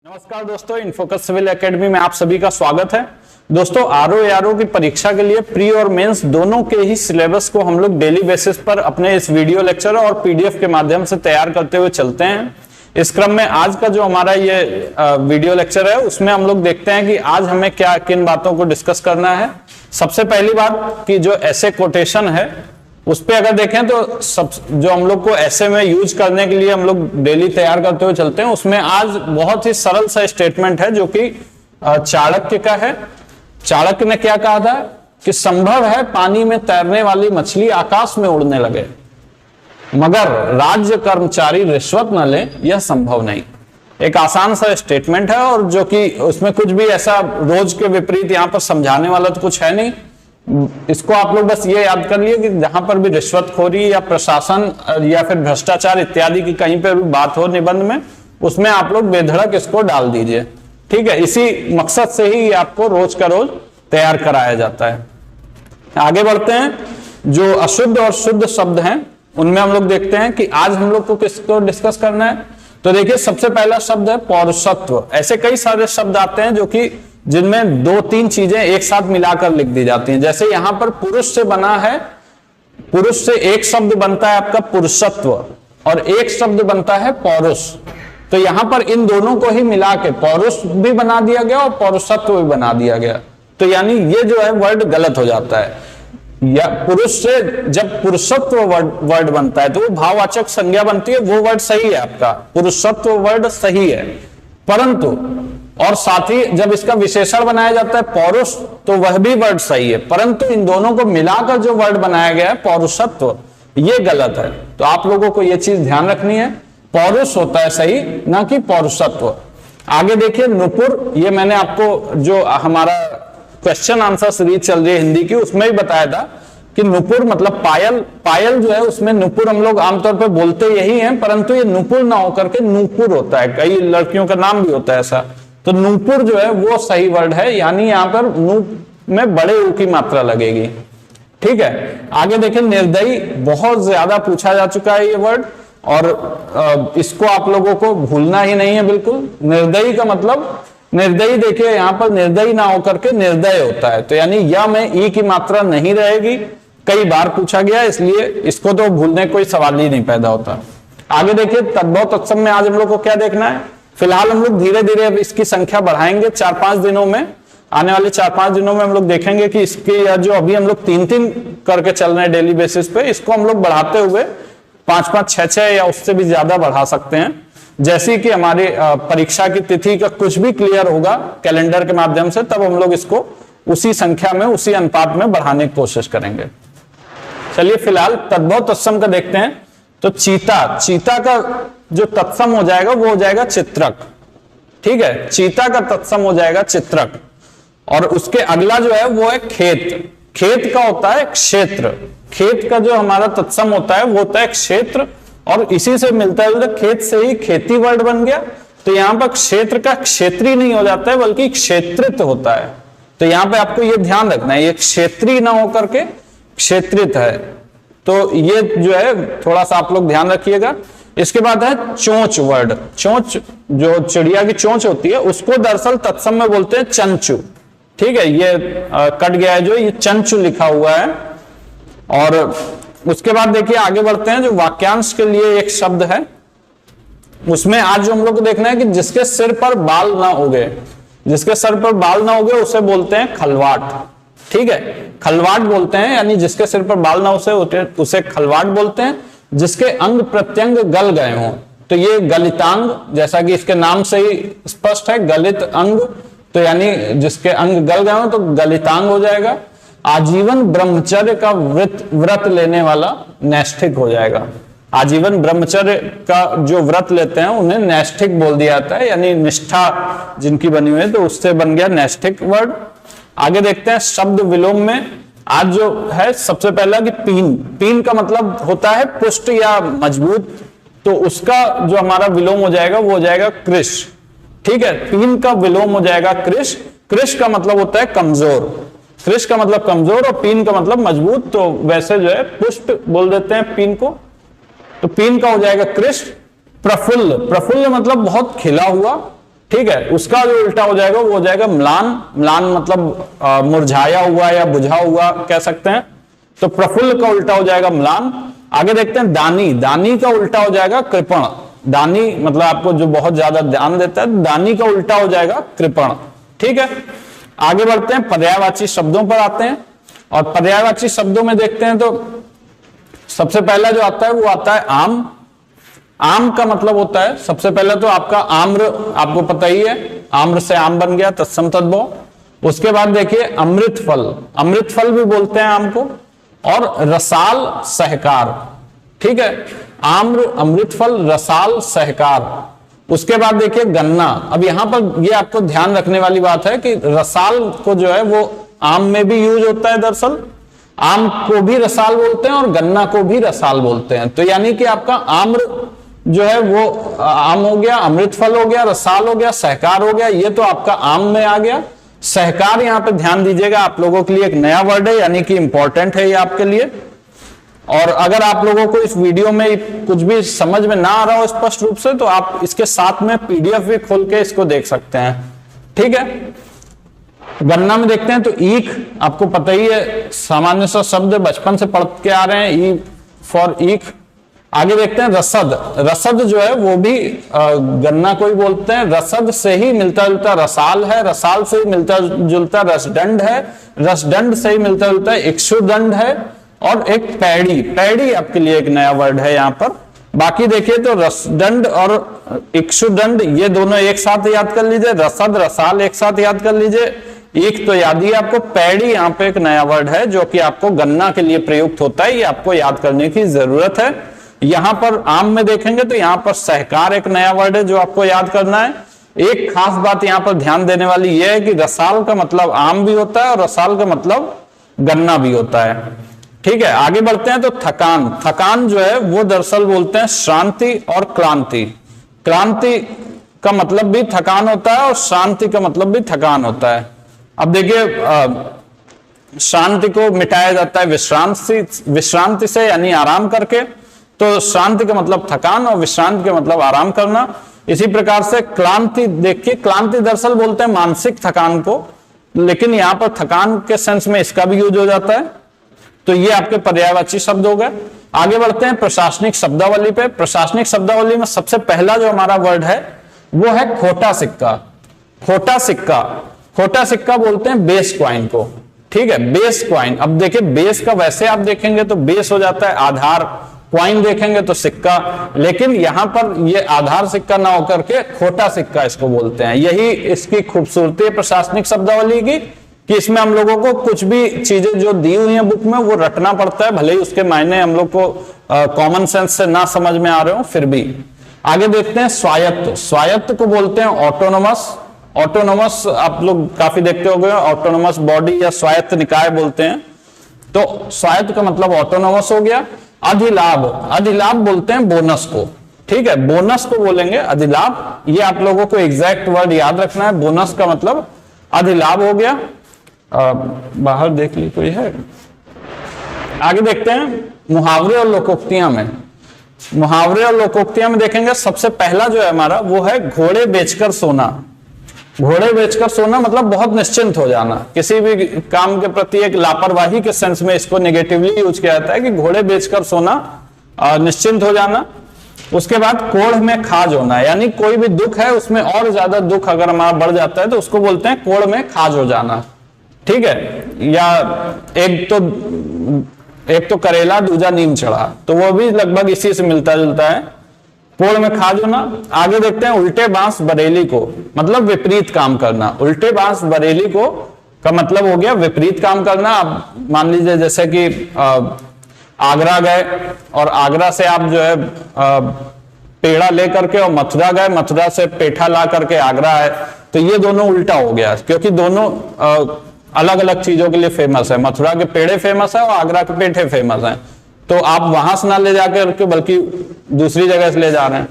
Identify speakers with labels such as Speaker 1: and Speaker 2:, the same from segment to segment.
Speaker 1: नमस्कार दोस्तों, InFocus civil academy में आप सभी का स्वागत है। दोस्तों आरओ एआरओ की परीक्षा के लिए प्री और मेंस दोनों के ही सिलेबस को हम लोग डेली बेसिस पर अपने इस वीडियो लेक्चर और पीडीएफ के माध्यम से तैयार करते हुए चलते हैं। इस क्रम में आज का जो हमारा ये वीडियो लेक्चर है उसमें हम लोग देखते हैं कि आज हमें क्या किन बातों को डिस्कस करना है। सबसे पहली बात कि जो ऐसे कोटेशन है उस पे अगर देखें तो सब जो हम लोग को ऐसे में यूज करने के लिए हम लोग डेली तैयार करते हुए चलते हैं, उसमें आज बहुत ही सरल सा स्टेटमेंट है जो कि चाणक्य का है। चाणक्य ने क्या कहा था कि संभव है पानी में तैरने वाली मछली आकाश में उड़ने लगे, मगर राज्य कर्मचारी रिश्वत न ले, यह संभव नहीं। एक आसान सा स्टेटमेंट है और जो कि उसमें कुछ भी ऐसा रोज के विपरीत यहां पर समझाने वाला तो कुछ है नहीं। इसको आप लोग बस ये याद कर लिए कि जहां पर भी रिश्वतखोरी या प्रशासन या फिर भ्रष्टाचार इत्यादि की कहीं पर भी बात हो निबंध में, उसमें आप लोग बेधड़क इसको डाल दीजिए। ठीक है, इसी मकसद से ही आपको रोज का रोज तैयार कराया जाता है। आगे बढ़ते हैं। जो अशुद्ध और शुद्ध शब्द हैं उनमें हम लोग देखते हैं कि आज हम लोग को किसको डिस्कस करना है। तो देखिए, सबसे पहला शब्द है पौरुषत्व। ऐसे कई सारे शब्द आते हैं जो कि जिनमें दो तीन चीजें एक साथ मिलाकर लिख दी जाती हैं। जैसे यहां पर पुरुष से बना है, पुरुष से एक शब्द बनता है आपका पुरुषत्व और एक शब्द बनता है पौरुष। तो यहां पर इन दोनों को ही मिला के पौरुष भी बना दिया गया और पौरुषत्व भी बना दिया गया। तो यानी ये जो है वर्ड गलत हो जाता है। या पुरुष से जब पुरुषत्व वर्ड बनता है तो वो भाववाचक संज्ञा बनती है, वो वर्ड सही है आपका, पुरुषत्व वर्ड सही है। परंतु और साथ ही जब इसका विशेषण बनाया जाता है पौरुष तो वह भी वर्ड सही है, परंतु इन दोनों को मिलाकर जो वर्ड बनाया गया है पौरुषत्व, ये गलत है। तो आप लोगों को यह चीज ध्यान रखनी है, पौरुष होता है सही, ना कि पौरुषत्व। आगे देखिए नुपुर, ये मैंने आपको जो हमारा क्वेश्चन आंसर सीरीज चल रही है हिंदी की उसमें भी बताया था कि नुपुर मतलब पायल। पायल जो है उसमें नुपुर हम लोग आमतौर पर बोलते यही हैं, परंतु ये नुपुर ना होकर के नूपुर होता है। कई लड़कियों का नाम भी होता है ऐसा। तो नूपुर जो है वो सही वर्ड है, यानी यहां पर नू में बड़े ऊ की मात्रा लगेगी। ठीक है, आगे देखें निर्दयी, बहुत ज्यादा पूछा जा चुका है ये वर्ड और इसको आप लोगों को भूलना ही नहीं है बिल्कुल। निर्दयी का मतलब, निर्दयी देखिए यहां पर निर्दयी ना होकर के निर्दय होता है, तो यानी या में ई की मात्रा नहीं रहेगी। कई बार पूछा गया, इसलिए इसको तो भूलने कोई सवाल ही नहीं पैदा होता। आगे देखिए तद्भव तत्सम में आज हम लोग को क्या देखना है। फिलहाल हम लोग धीरे धीरे अब इसकी संख्या बढ़ाएंगे। 4-5 दिनों में, आने वाले 4-5 दिनों में हम लोग देखेंगे कि इसके जो अभी हम लोग 3-3 करके चल रहे हैं डेली बेसिस पे, इसको हम लोग बढ़ाते हुए 5-5, 6-6 या उससे भी ज्यादा बढ़ा सकते हैं। जैसे कि हमारी परीक्षा की तिथि का कुछ भी क्लियर होगा कैलेंडर के माध्यम से, तब हम लोग इसको उसी संख्या में, उसी अनुपात में बढ़ाने की कोशिश करेंगे। चलिए फिलहाल तद्भव तत्सम का देखते हैं। तो चीता, चीता का जो तत्सम हो जाएगा वो हो जाएगा चित्रक। ठीक है, चीता का तत्सम हो जाएगा चित्रक। और उसके अगला जो है वो है खेत। खेत का होता है क्षेत्र। खेत का जो हमारा तत्सम होता है वो होता है क्षेत्र, और इसी से मिलता है खेत से ही खेती वर्ड बन गया। तो यहां पर क्षेत्र का क्षेत्री नहीं हो जाता है बल्कि क्षेत्रित होता है। तो यहां पे आपको ये ध्यान रखना है, ये क्षेत्री ना होकर के क्षेत्रित है। तो ये जो है थोड़ा सा आप लोग ध्यान रखिएगा। इसके बाद है चोंच वर्ड। चोंच जो चिड़िया की चोंच होती है उसको दरअसल तत्सम में बोलते हैं चंचू। ठीक है, ये कट गया है जो, ये चंचू लिखा हुआ है। और उसके बाद देखिए आगे बढ़ते हैं। जो वाक्यांश के लिए एक शब्द है उसमें आज जो हम लोग को देखना है कि जिसके सिर पर बाल ना उगे, जिसके सर पर बाल ना उगे उसे बोलते हैं खलवाट। ठीक है, खलवाट बोलते हैं, यानी जिसके सिर पर बाल ना उसे खलवाट बोलते हैं। जिसके अंग प्रत्यंग गल गए हों तो ये गलितांग, जैसा कि इसके नाम से ही स्पष्ट है गलित अंग, तो यानी जिसके अंग गल गए हों तो गलितांग हो जाएगा। आजीवन ब्रह्मचर्य का व्रत लेने वाला नैष्ठिक हो जाएगा। आजीवन ब्रह्मचर्य का जो व्रत लेते हैं उन्हें नैष्ठिक बोल दिया जाता है, यानी निष्ठा जिनकी बनी हुई है, तो उससे बन गया नैष्ठिक वर्ड। आगे देखते हैं शब्द विलोम में आज जो है सबसे पहला कि पीन। पीन का मतलब होता है पुष्ट या मजबूत, तो उसका जो हमारा विलोम हो जाएगा वो हो जाएगा कृश। ठीक है, पीन का विलोम हो जाएगा कृश। कृश का मतलब होता है कमजोर। कृश का मतलब कमजोर और पीन का मतलब मजबूत, तो वैसे जो है पुष्ट बोल देते हैं पीन को। तो पीन का हो जाएगा कृश। प्रफुल्ल, प्रफुल्ल मतलब बहुत खिला हुआ, ठीक है, उसका जो उल्टा हो जाएगा वो हो जाएगा म्लान। म्लान मतलब मुरझाया हुआ या बुझा हुआ कह सकते हैं। तो प्रफुल्ल का उल्टा हो जाएगा म्लान। आगे देखते हैं दानी। दानी का उल्टा हो जाएगा कृपण। दानी मतलब आपको जो बहुत ज्यादा ध्यान देता है, दानी का उल्टा हो जाएगा कृपण। ठीक है, आगे बढ़ते हैं, पर्यायवाची शब्दों पर आते हैं। और पर्यायवाची शब्दों में देखते हैं तो सबसे पहला जो आता है वो आता है आम। आम का मतलब होता है, सबसे पहले तो आपका आम्र, आपको पता ही है, आम्र से आम बन गया, तत्सम तद्भव। उसके बाद देखिए अमृत फल। अमृत फल भी बोलते हैं आम को। और रसाल सहकार। ठीक है, आम्र, अमृत फल, रसाल, सहकार। उसके बाद देखिए गन्ना। अब यहां पर ये आपको ध्यान रखने वाली बात है कि रसाल को जो है वो आम में भी यूज होता है। दरअसल आम को भी रसाल बोलते हैं और गन्ना को भी रसाल बोलते हैं। तो यानी कि आपका आम्र जो है वो आम हो गया, अमृत फल हो गया, रसाल हो गया, सहकार हो गया, ये तो आपका आम में आ गया। सहकार यहां पे ध्यान दीजिएगा, आप लोगों के लिए एक नया वर्ड है, यानी कि इंपॉर्टेंट है ये आपके लिए। और अगर आप लोगों को इस वीडियो में कुछ भी समझ में ना आ रहा हो स्पष्ट रूप से, तो आप इसके साथ में पीडीएफ भी खोल के इसको देख सकते हैं। ठीक है, गन्ना में देखते हैं तो ईख, आपको पता ही है, सामान्य सा शब्द, बचपन से पढ़ के आ रहे हैं, ई फॉर ईख। आगे देखते हैं रसद। रसद जो है वो भी गन्ना को ही बोलते हैं। रसद से ही मिलता जुलता रसाल है, रसाल से ही मिलता जुलता रसदंड है, रसदंड से ही मिलता जुलता इक्षुदंड है। और एक पैड़ी। पैड़ी आपके लिए एक नया वर्ड है यहां पर। बाकी देखिए तो रसदंड और इक्षुदंड ये दोनों एक साथ याद कर लीजिए, रसद रसाल एक साथ याद कर लीजिए, ईख तो याद ही आपको। पैड़ी यहाँ पे एक नया वर्ड है जो कि आपको गन्ना के लिए प्रयुक्त होता है, ये आपको याद करने की जरूरत है। यहां पर आम में देखेंगे तो यहां पर सहकार एक नया वर्ड है जो आपको याद करना है। एक खास बात यहां पर ध्यान देने वाली यह है कि रसाल का मतलब आम भी होता है और रसाल का मतलब गन्ना भी होता है। ठीक है, आगे बढ़ते हैं तो थकान। थकान जो है वो दरअसल बोलते हैं श्रांति और क्लांति। क्लांति का मतलब भी थकान होता है और शांति का मतलब भी थकान होता है। अब देखिए शांति को मिटाया जाता है विश्रांति से, यानी आराम करके। तो शांति का मतलब थकान और विश्रांति का मतलब आराम करना। इसी प्रकार से क्लांति, देखिए क्लांति दरअसल बोलते हैं मानसिक थकान को, लेकिन यहां पर थकान के सेंस में इसका भी यूज हो जाता है। तो ये आपके पर्यायवाची शब्द हो गए। आगे बढ़ते हैं प्रशासनिक शब्दावली पे। प्रशासनिक शब्दावली में सबसे पहला जो हमारा वर्ड है वो है खोटा सिक्का। खोटा सिक्का, खोटा सिक्का बोलते हैं बेस क्वाइन को। ठीक है, बेस क्वाइन। अब देखिए बेस का वैसे आप देखेंगे तो बेस हो जाता है आधार, क्वाइन देखेंगे तो सिक्का, लेकिन यहां पर ये आधार सिक्का ना होकर के खोटा सिक्का इसको बोलते हैं। यही इसकी खूबसूरती है प्रशासनिक शब्दावली की, कि इसमें हम लोगों को कुछ भी चीजें जो दी हुई हैं बुक में वो रटना पड़ता है, भले ही उसके मायने हम लोग को कॉमन सेंस से ना समझ में आ रहे हो फिर भी। आगे देखते हैं स्वायत्त। स्वायत्त को बोलते हैं ऑटोनोमस। ऑटोनोमस आप लोग काफी देखते होंगे, ऑटोनोमस बॉडी या स्वायत्त निकाय बोलते हैं। तो स्वायत्त का मतलब ऑटोनोमस हो गया। अधिलाभ, अधिलाभ बोलते हैं बोनस को। ठीक है, बोनस को बोलेंगे अधिलाभ। ये आप लोगों को एग्जैक्ट वर्ड याद रखना है, बोनस का मतलब अधिलाभ हो गया। बाहर देख ली कोई है। आगे देखते हैं मुहावरे और लोकोक्तियां में। मुहावरे और लोकोक्तियां में देखेंगे सबसे पहला जो है हमारा वो है घोड़े बेचकर सोना। घोड़े बेचकर सोना मतलब बहुत निश्चिंत हो जाना, किसी भी काम के प्रति एक लापरवाही के सेंस में इसको नेगेटिवली यूज किया जाता है कि घोड़े बेचकर सोना, निश्चिंत हो जाना। उसके बाद कोढ़ में खाज होना, यानी कोई भी दुख है उसमें और ज्यादा दुख अगर हमारा बढ़ जाता है तो उसको बोलते हैं कोढ़ में खाज हो जाना। ठीक है, या एक तो करेला दूजा नीम चढ़ा, तो वो भी लगभग इसी से मिलता जुलता है, कोढ़ में खाज होना। आगे देखते हैं उल्टे बांस बरेली को, मतलब विपरीत काम करना। उल्टे बांस बरेली को का मतलब हो गया विपरीत काम करना। आप मान लीजिए जैसे कि आगरा गए और आगरा से आप जो है पेड़ा लेकर के और मथुरा गए, मथुरा से पेठा ला करके आगरा है, तो ये दोनों उल्टा हो गया, क्योंकि दोनों अलग अलग चीजों के लिए फेमस है। मथुरा के पेड़े फेमस है और आगरा के पेठे फेमस हैं, तो आप वहां से ना ले जाकर के बल्कि दूसरी जगह से ले जा रहे हैं।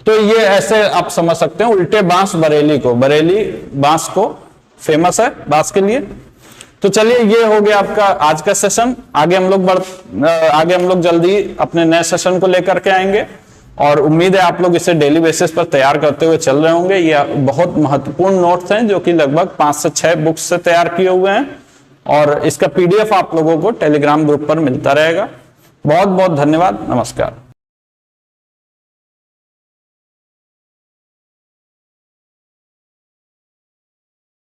Speaker 1: तो ये ऐसे आप समझ सकते हैं उल्टे बांस बरेली को, बरेली बांस को फेमस है बांस के लिए। तो चलिए ये हो गया आपका आज का सेशन। आगे हम लोग जल्दी अपने नए सेशन को लेकर के आएंगे। और उम्मीद है आप लोग इसे डेली बेसिस पर तैयार करते हुए चल रहे होंगे। ये बहुत महत्वपूर्ण नोट्स हैं जो कि लगभग 5 से 6 बुक्स से तैयार किए हुए हैं और इसका PDF आप लोगों को टेलीग्राम ग्रुप पर मिलता रहेगा। बहुत बहुत धन्यवाद, नमस्कार।